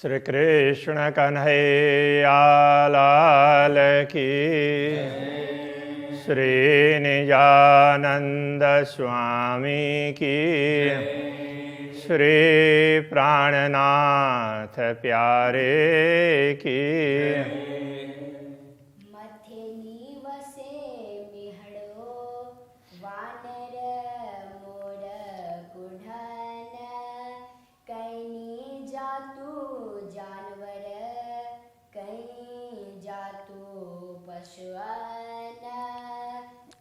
श्री कृष्ण कन्हैया लाल की, श्री निजानंद स्वामी की, श्री प्राणनाथ प्यारे की।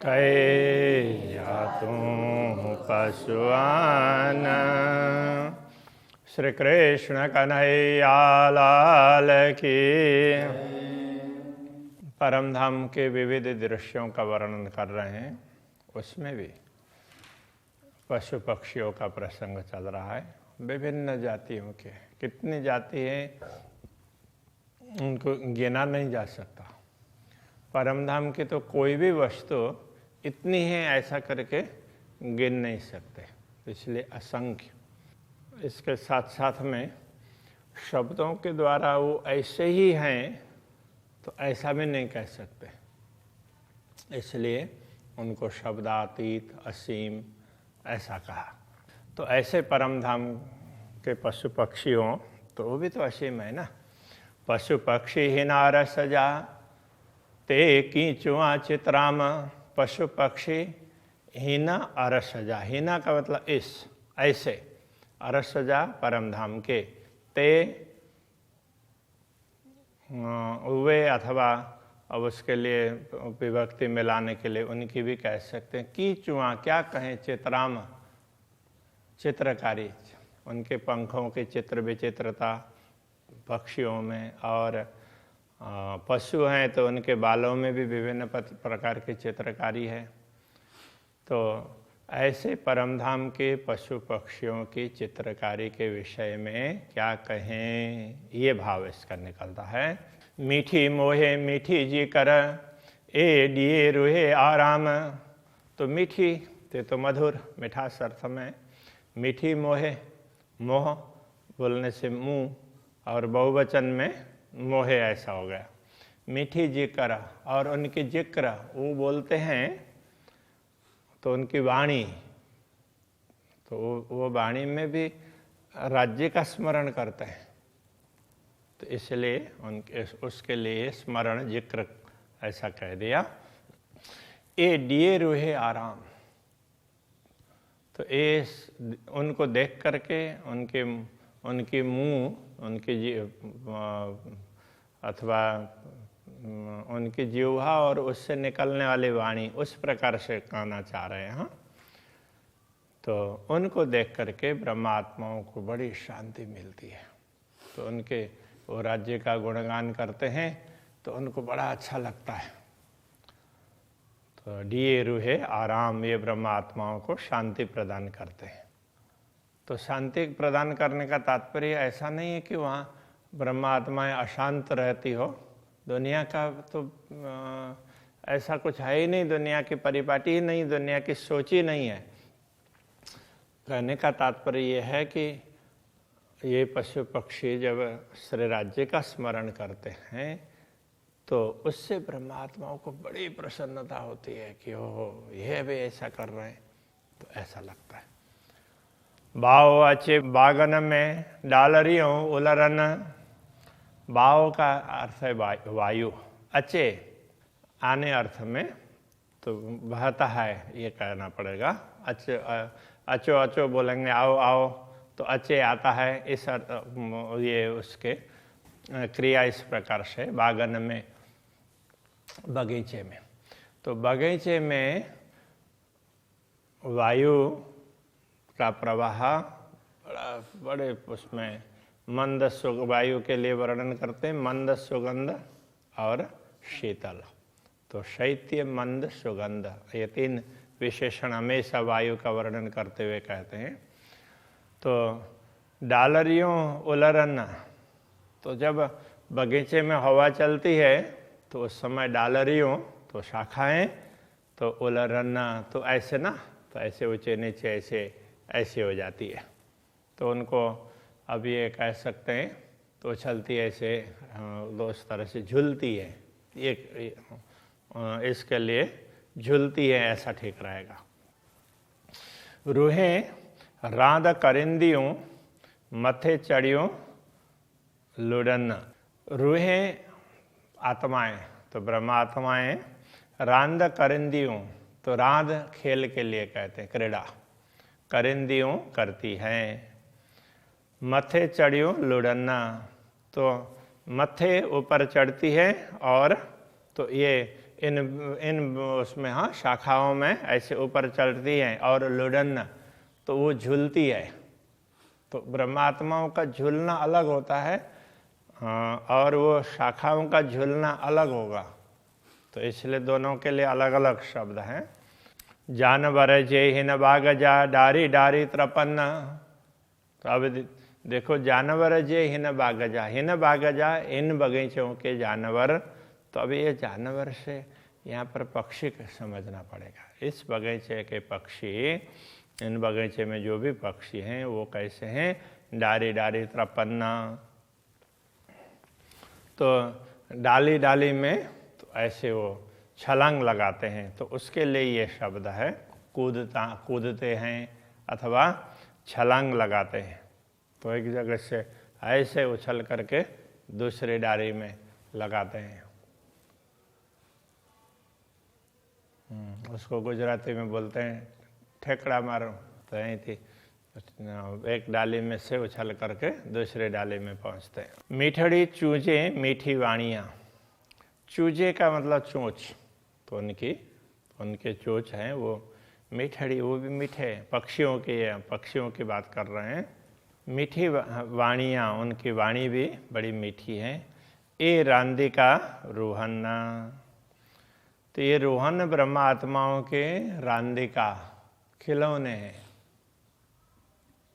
कै जातु पशुआन। श्री कृष्ण कन्हैया लाल की। परम धाम के विविध दृश्यों का वर्णन कर रहे हैं, उसमें भी पशु पक्षियों का प्रसंग चल रहा है। विभिन्न जातियों के, कितनी जाति हैं उनको गिना नहीं जा सकता। परम धाम की तो कोई भी वस्तु इतनी है ऐसा करके गिन नहीं सकते, इसलिए असंख्य। इसके साथ साथ में शब्दों के द्वारा वो ऐसे ही हैं तो ऐसा भी नहीं कह सकते, इसलिए उनको शब्दातीत असीम ऐसा कहा। तो ऐसे परम धाम के पशु पक्षियों, तो वो भी तो असीम है ना। पशु पक्षी ही नार सजा ते कीचुआ चित्राम। पशु पक्षी हीना अरसजा, हीना का मतलब इस ऐसे, अरसजा परम धाम के, ते वे अथवा अब उसके लिए विभक्ति मिलाने के लिए उनकी भी कह सकते हैं। कीचुआ क्या कहें, चित्राम चित्रकारी, उनके पंखों की चित्र विचित्रता पक्षियों में, और पशु हैं तो उनके बालों में भी विभिन्न प्रकार की चित्रकारी है। तो ऐसे परमधाम के पशु पक्षियों की चित्रकारी के विषय में क्या कहें, ये भाव इसका निकलता है। मीठी मोहे मीठी जी कर, ए दिए रुहे आराम। तो मीठी ते तो मधुर, मिठास अर्थ में। मीठी मोहे, मोह बोलने से मुँह, और बहुवचन में मोहे ऐसा हो गया। मीठी जिक्र, और उनकी जिक्र वो बोलते हैं तो उनकी वाणी, तो वो वाणी में भी राज्य का स्मरण करते हैं, तो इसलिए उनके उसके लिए स्मरण जिक्र ऐसा कह दिया। ए दिए रूहे आराम, तो ये उनको देख करके उनकी मुँह, उनकी अथवा उनकी जीवा और उससे निकलने वाली वाणी उस प्रकार से कहना चाह रहे हैं। तो उनको देख करके ब्रह्मात्माओं को बड़ी शांति मिलती है, तो उनके वो राज्य का गुणगान करते हैं तो उनको बड़ा अच्छा लगता है। तो दिए रूहे आराम, ये ब्रह्मात्माओं को शांति प्रदान करते हैं। तो शांति प्रदान करने का तात्पर्य ऐसा नहीं है कि वहाँ ब्रह्मात्माएं अशांत रहती हो। दुनिया का तो ऐसा कुछ है ही नहीं, दुनिया की परिपाटी ही नहीं, दुनिया की सोच ही नहीं है। कहने का तात्पर्य ये है कि ये पशु पक्षी जब श्री राज्य का स्मरण करते हैं तो उससे ब्रह्मात्माओं को बड़ी प्रसन्नता होती है कि ओह ये भी ऐसा कर रहे हैं, तो ऐसा लगता है। बाव अच्छे बागन में डालरियों उलरन। बाव का अर्थ है वायु, अच्छे आने अर्थ में, तो बहता है ये कहना पड़ेगा। अच्छे अचो अचो बोलेंगे आओ आओ, तो अच्छे आता है, इस ये उसके क्रिया इस प्रकार से। बागन में बगीचे में, तो बगीचे में वायु का प्रवाह बड़े उसमें मंद वायु के लिए वर्णन करते हैं, मंद सुगंध और शीतल। तो शैत्य मंद सुगंध, ये तीन विशेषण हमेशा वायु का वर्णन करते हुए कहते हैं। तो डालरियों उलरन, तो जब बगीचे में हवा चलती है तो उस समय डालरियों तो शाखाएं, तो उलरन तो ऐसे ना, तो ऐसे ऊंचे नीचे ऐसे हो जाती है। तो उनको अब ये कह सकते हैं तो उछलती है ऐसे, उस तरह से झूलती है, इसके लिए झूलती है ऐसा ठीक रहेगा। रूहें रांद करिंदियों मथे चढ़ियों लुढ़न। रूहें आत्माएं, तो ब्रह्मात्माएं रांद करिंदियों, तो रांद खेल के लिए कहते हैं, क्रीड़ा करिंदियों करती हैं। मथे चढ़ियों लुढ़न्ना, तो मथे ऊपर चढ़ती है और तो ये इन उसमें हाँ शाखाओं में ऐसे ऊपर चढ़ती हैं, और लुढ़न्ना तो वो झूलती है। तो ब्रह्मात्माओं का झूलना अलग होता है और वो शाखाओं का झूलना अलग होगा, तो इसलिए दोनों के लिए अलग अलग शब्द हैं। जानवर जे हिन बागजा डारी डारी त्रपन्न, तो अब देखो जानवर जे हिन बागजा, हिन बागजा इन बगीचों के जानवर, तो अभी ये जानवर से यहाँ पर पक्षी समझना पड़ेगा। इस बगीचे के पक्षी, इन बगीचे में जो भी पक्षी हैं वो कैसे हैं, डारी डारी त्रपन्ना, तो डाली डाली में तो ऐसे वो छलांग लगाते हैं, तो उसके लिए ये शब्द है कूदते हैं अथवा छलांग लगाते हैं। तो एक जगह से ऐसे उछल करके दूसरी डाली में लगाते हैं। उसको गुजराती में बोलते हैं ठेकड़ा मारो, तो यही थी, एक डाली में से उछल करके दूसरे डाली में पहुंचते हैं। मीठड़ी चूजे मीठी वाणियाँ, चूजे का मतलब चोंच, तो उनके चोंच हैं वो मीठड़ी, वो भी मीठे पक्षियों की बात कर रहे हैं। मीठी वाणियाँ, उनकी वाणी भी बड़ी मीठी है। ए रांदिका रोहन्ना, तो ये रोहन ब्रह्मा आत्माओं के रांदिका खिलौने हैं।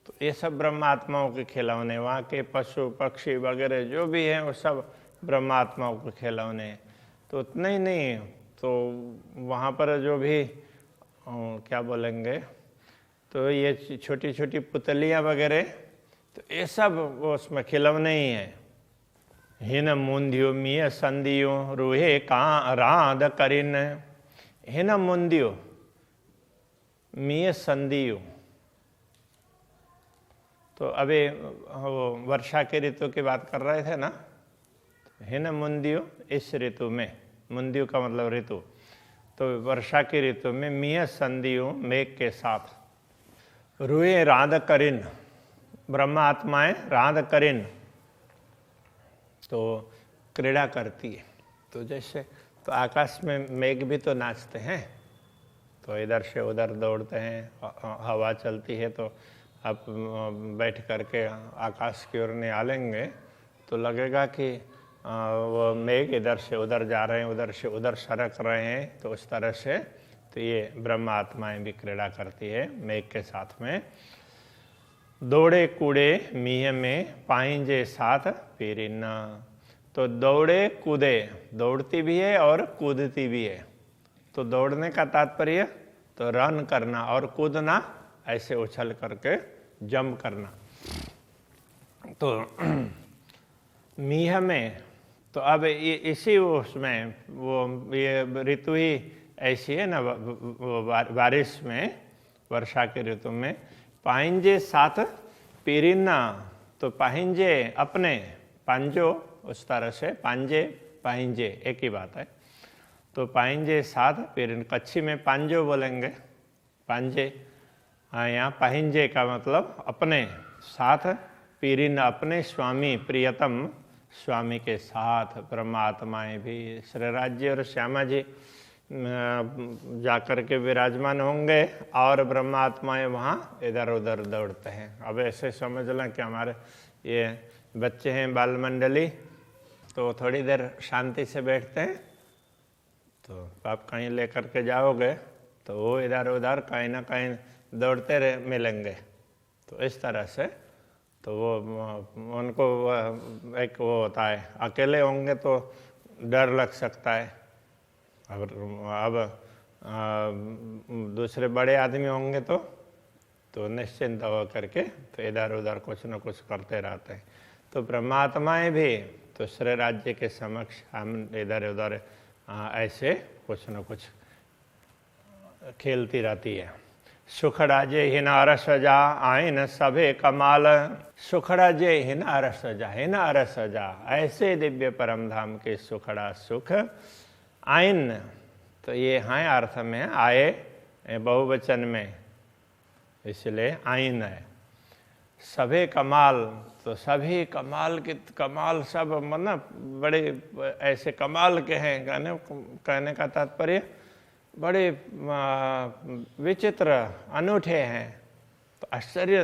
तो ये सब ब्रह्मा आत्माओं के खिलौने, वहाँ के पशु पक्षी वगैरह जो भी हैं वो सब ब्रह्मा आत्माओं के खिलौने। तो उतना ही नहीं, तो वहाँ पर जो भी क्या बोलेंगे, तो ये छोटी छोटी पुतलियाँ वगैरह, तो ये सब वो उसमें खिलौने ही हैं। हिन मुंदियो मिय संदियो रूहे का रांद करिन, हिन मुंदियो मिय संदियो, तो अभी वो वर्षा के ऋतु की बात कर रहे थे ना, हिन मुंदियो इस ऋतु में, मुंदियो का मतलब ऋतु, तो वर्षा की ऋतु में मिय संदियो मेघ के साथ, रूहे रांद करिन, ब्रह्मा आत्माएं रांद करिन, तो क्रीड़ा करती है। तो जैसे तो आकाश में मेघ भी तो नाचते हैं, तो इधर से उधर दौड़ते हैं, हवा चलती है तो आप बैठ करके आकाश की ओर निहालेंगे तो लगेगा कि वो मेघ इधर से उधर जा रहे हैं, उधर से उधर सरक रहे हैं, तो उस तरह से तो ये ब्रह्मा आत्माएं भी क्रीड़ा करती है मेघ के साथ में। दौड़े कूड़े मीह में पाइंजे साथ पेरिना, तो दौड़े कूदे, दौड़ती भी है और कूदती भी है। तो दौड़ने का तात्पर्य तो रन करना, और कूदना ऐसे उछल करके जंप करना। तो मीह में, तो अब इसी उसमें वो ये ऋतु ही ऐसी है ना, वो बारिश में, वर्षा के ऋतु में पाइंजे साथ पेरिना, तो पाहिंजे अपने, पांजो उस तरह से, पांजे पाहिंजे एक ही बात है। तो पाहिंजे साथ पेरिन, कच्छी में पांजो बोलेंगे, पांजे, हाँ यहाँ पाहिंजे का मतलब अपने साथ, पेरिन अपने स्वामी प्रियतम स्वामी के साथ। ब्रह्मात्माएं भी श्री राज्य और श्यामा जी जाकर के विराजमान होंगे और ब्रह्मात्माएं वहाँ इधर उधर दौड़ते हैं। अब ऐसे समझ लें कि हमारे ये बच्चे हैं बाल मंडली, तो थोड़ी देर शांति से बैठते हैं, तो आप कहीं लेकर के जाओगे तो वो इधर उधर कहीं ना कहीं दौड़ते रहे मिलेंगे। तो इस तरह से तो वो उनको एक वो होता है, अकेले होंगे तो डर लग सकता है, अब दूसरे बड़े आदमी होंगे तो निश्चिंत हो करके तो इधर उधर कुछ न कुछ करते रहते हैं। तो ब्रह्मात्माएं भी तो श्रेय राज्य के समक्ष हम इधर उधर ऐसे कुछ न कुछ खेलती रहती है। सुख राज्य हिना रस जा आइन सभे कमाल, सुखड़ा जय हिना रस जा, हिना रस जा, ऐसे दिव्य परम धाम के सुखड़ा सुख आइन, तो ये हैं अर्थ में आए बहुवचन में, इसलिए आइन है। सभे कमाल, तो सभी कमाल के कमाल सब मतलब बड़े ऐसे कमाल के हैं, कहने का तात्पर्य बड़े विचित्र अनूठे हैं, तो आश्चर्य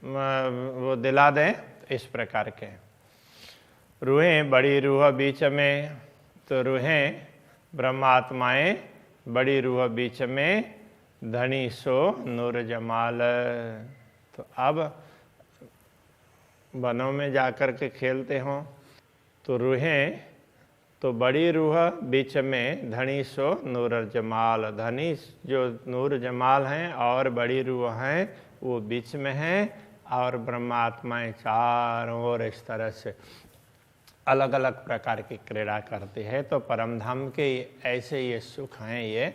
वो दिला दें इस प्रकार के। रूहें बड़ी रूह बीच में, तो रूहें ब्रह्मात्माएं बड़ी रूह बीच में, धनी सो नूर जमाल। तो अब वनों में जाकर के खेलते हों तो रूहें तो बड़ी रूह बीच में, धनी सो नूर जमाल, धनी जो नूर जमाल हैं और बड़ी रूह हैं वो बीच में हैं, और ब्रह्मात्माएं चारों ओर इस तरह से अलग अलग प्रकार की क्रीड़ा करती है। तो परमधाम के ऐसे ये सुख हैं, ये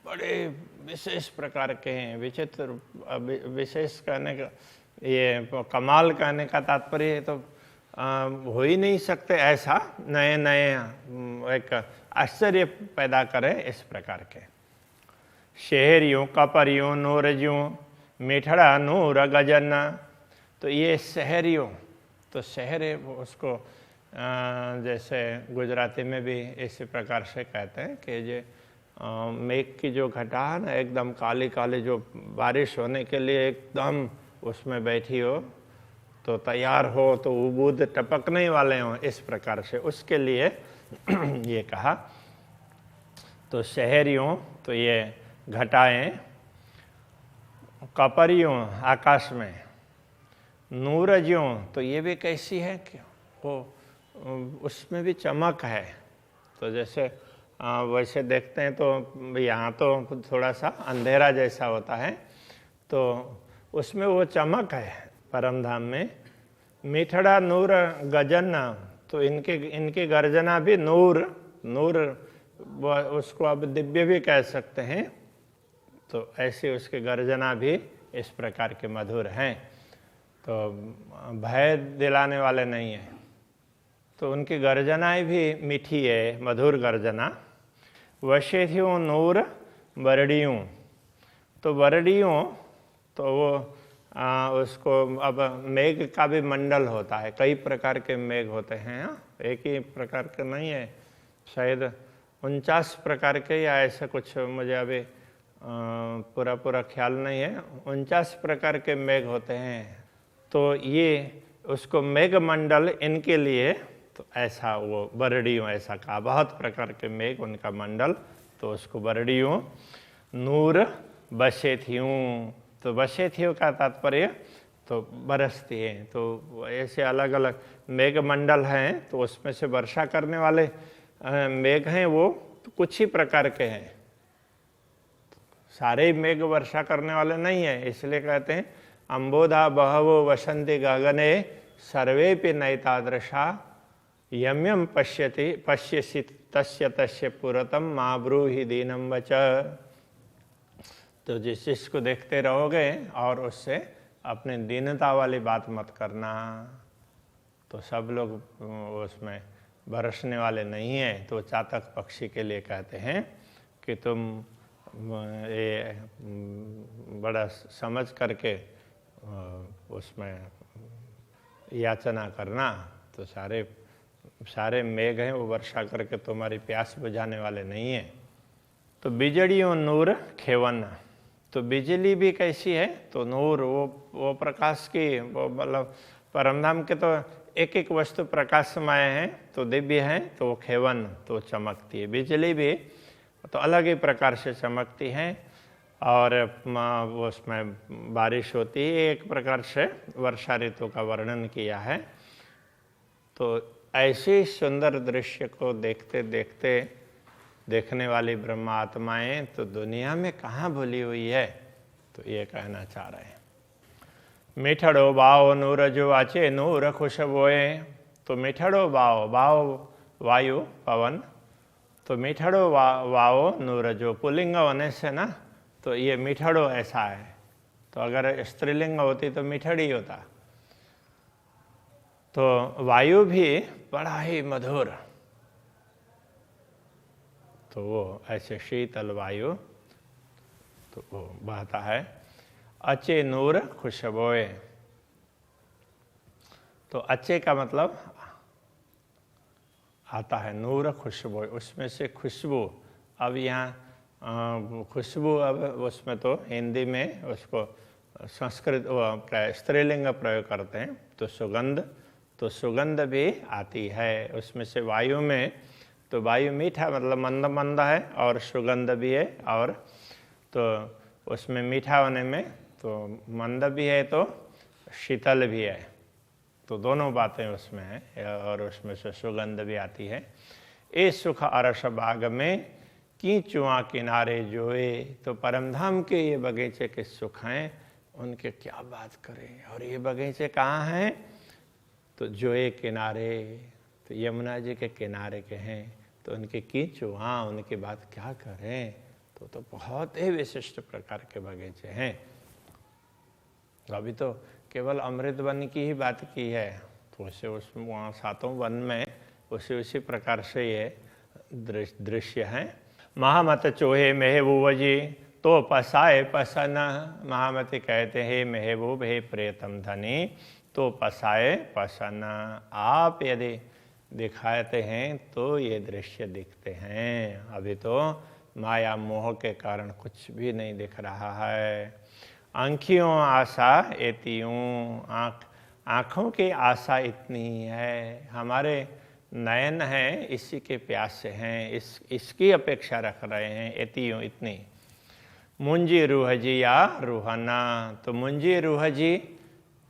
बड़े विशेष प्रकार के हैं, विचित्र विशेष कहने का, ये कमाल कहने का तात्पर्य तो हो ही नहीं सकते, ऐसा नए नए एक आश्चर्य पैदा करे इस प्रकार के। शहरियों कपरियों नूरजियों मिठड़ा नूर गजन, तो ये शहरियों, तो शहर उसको जैसे गुजराती में भी इसी प्रकार से कहते हैं कि ये मेघ की जो घटा है ना, एकदम काली काली, जो बारिश होने के लिए एकदम उसमें बैठी हो तो तैयार हो, तो बूंद टपकने वाले हों, इस प्रकार से उसके लिए ये कहा। तो शहरियों, तो ये घटाएं, कपरियों आकाश में, नूरजियों, तो ये भी कैसी है कि वो उसमें भी चमक है। तो जैसे वैसे देखते हैं तो यहाँ तो थोड़ा सा अंधेरा जैसा होता है, तो उसमें वो चमक है परमधाम में। मिठड़ा नूर गजन, तो इनकी गर्जना भी नूर, नूर उसको अब दिव्य भी कह सकते हैं, तो ऐसी उसकी गर्जना भी इस प्रकार के मधुर हैं, तो भय दिलाने वाले नहीं है। तो उनकी गर्जनाएं भी मीठी है, मधुर गर्जना। वशेथियों नूर बरड़ियों, तो बरड़ियों तो वो उसको अब मेघ का भी मंडल होता है, कई प्रकार के मेघ होते हैं, एक ही प्रकार के नहीं है, शायद 49 प्रकार के या ऐसा कुछ, मुझे अभी पूरा ख्याल नहीं है, 49 प्रकार के मेघ होते हैं। तो ये उसको मेघ मंडल इनके लिए, तो ऐसा वो बरड़ियों ऐसा कहा, बहुत प्रकार के मेघ उनका मंडल, तो उसको बरड़ियों। नूर बशेथियों, तो बशेथियों का तात्पर्य तो बरसती है, तो ऐसे अलग अलग मेघ मंडल हैं, तो उसमें से वर्षा करने वाले मेघ हैं, वो तो कुछ ही प्रकार के हैं, सारे मेघ वर्षा करने वाले नहीं है, इसलिए कहते हैं अम्बोधा बहवो वसंति गगने सर्वेपि नैतादृशा यम्यम पश्यसि तस्य तस्य पुरतम मा ब्रूहि दीनम वच। तो जिस चीज को देखते रहोगे और उससे अपने दीनता वाली बात मत करना, तो सब लोग उसमें बरसने वाले नहीं हैं। तो चातक पक्षी के लिए कहते हैं कि तुम ये बड़ा समझ करके उसमें याचना करना, तो सारे मेघ हैं वो वर्षा करके तुम्हारी प्यास बुझाने वाले नहीं हैं। तो बिजड़ियों नूर खेवन, तो बिजली भी कैसी है, तो नूर वो प्रकाश की, वो मतलब परमधाम के तो एक एक वस्तु प्रकाशमय है, तो दिव्य है, तो वो खेवन तो चमकती है। बिजली भी तो अलग ही प्रकार से चमकती है, और उसमें बारिश होती है, एक प्रकार से वर्षा ऋतु का वर्णन किया है। तो ऐसे सुंदर दृश्य को देखते देखते देखने वाली ब्रह्म आत्माएं तो दुनिया में कहाँ भूली हुई है, तो ये कहना चाह रहे हैं। मीठड़ो बाओ नूर जो आचे नूर खुशबोए। तो मीठड़ो बाओ, बाओ वायु पवन, तो मीठड़ो वाओ नूर जो, पुल्लिंग होने से ना तो ये मीठड़ो ऐसा है। तो अगर स्त्रीलिंग होती तो मीठड़ी होता। तो वायु भी बड़ा ही मधुर, तो वो ऐसे शीतल वायु तो वो बहता है। अचे नूर खुशबोए, तो अचे का मतलब आता है नूर खुशबू, उसमें से खुशबू। अब यहाँ खुशबू, अब उसमें तो हिंदी में उसको संस्कृत स्त्रीलिंग प्रयोग करते हैं, तो सुगंध, तो सुगंध भी आती है उसमें से वायु में। तो वायु मीठा मतलब मंद मंद है और सुगंध भी है, और तो उसमें मीठा होने में तो मंद भी है तो शीतल भी है, तो दोनों बातें उसमें हैं और उसमें से सुगंध भी आती है। ए सुख अरस बाग में की चुआ किनारे जोए। तो परमधाम के ये बगीचे के सुख हैं, उनके क्या बात करें। और ये बगीचे कहाँ हैं? तो जोए किनारे, तो यमुना जी के किनारे के हैं, तो उनके की चुआ, उनकी बात क्या करें। तो बहुत ही विशिष्ट प्रकार के बगीचे हैं। अभी तो केवल अमृत वन की ही बात की है, तो उसे उसमें वहाँ सातों वन में उसी प्रकार से ये दृश्य हैं। महामत चोहे महबूब जी तो पसाए पसन। महामती कहते हैं महबूब हे प्रियतम धनी, तो पसाए पसन। आप यदि दिखाते हैं तो ये दृश्य दिखते हैं। अभी तो माया मोह के कारण कुछ भी नहीं दिख रहा है। आँखियों आशा एतियों, आँखों की आशा इतनी है, हमारे नयन हैं इसी के प्यास से हैं, इसकी अपेक्षा रख रहे हैं। एतियों इतनी। मुंजी रूह जी या रूहाना, तो मुंजी रूह जी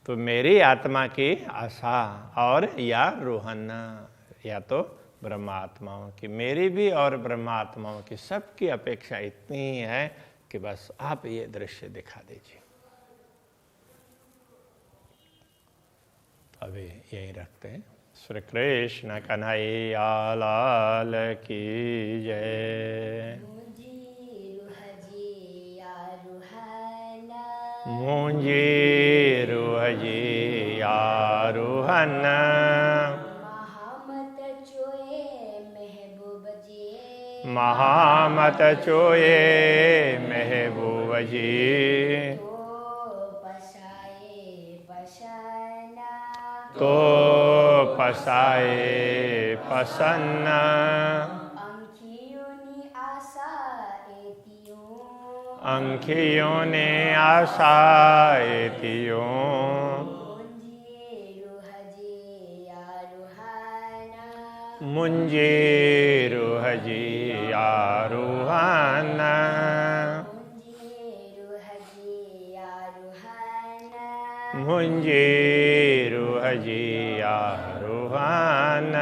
तो मेरी आत्मा की आशा, और या रूहाना या तो ब्रह्मात्माओं की, मेरी भी और ब्रह्मात्माओं की, सबकी अपेक्षा इतनी है कि बस आप ये दृश्य दिखा दीजिए। अभी यही रखते हैं। श्री कृष्ण कन्हैया लाल की जय। मुंजी रूह जी आरूहन, महामत चोए महबूब जी, तो पसाए पसन्न। अंखियों ने आशा एतियों, मुंजी रूह जी आरूहन, मुंजी रूह जी आरूहन।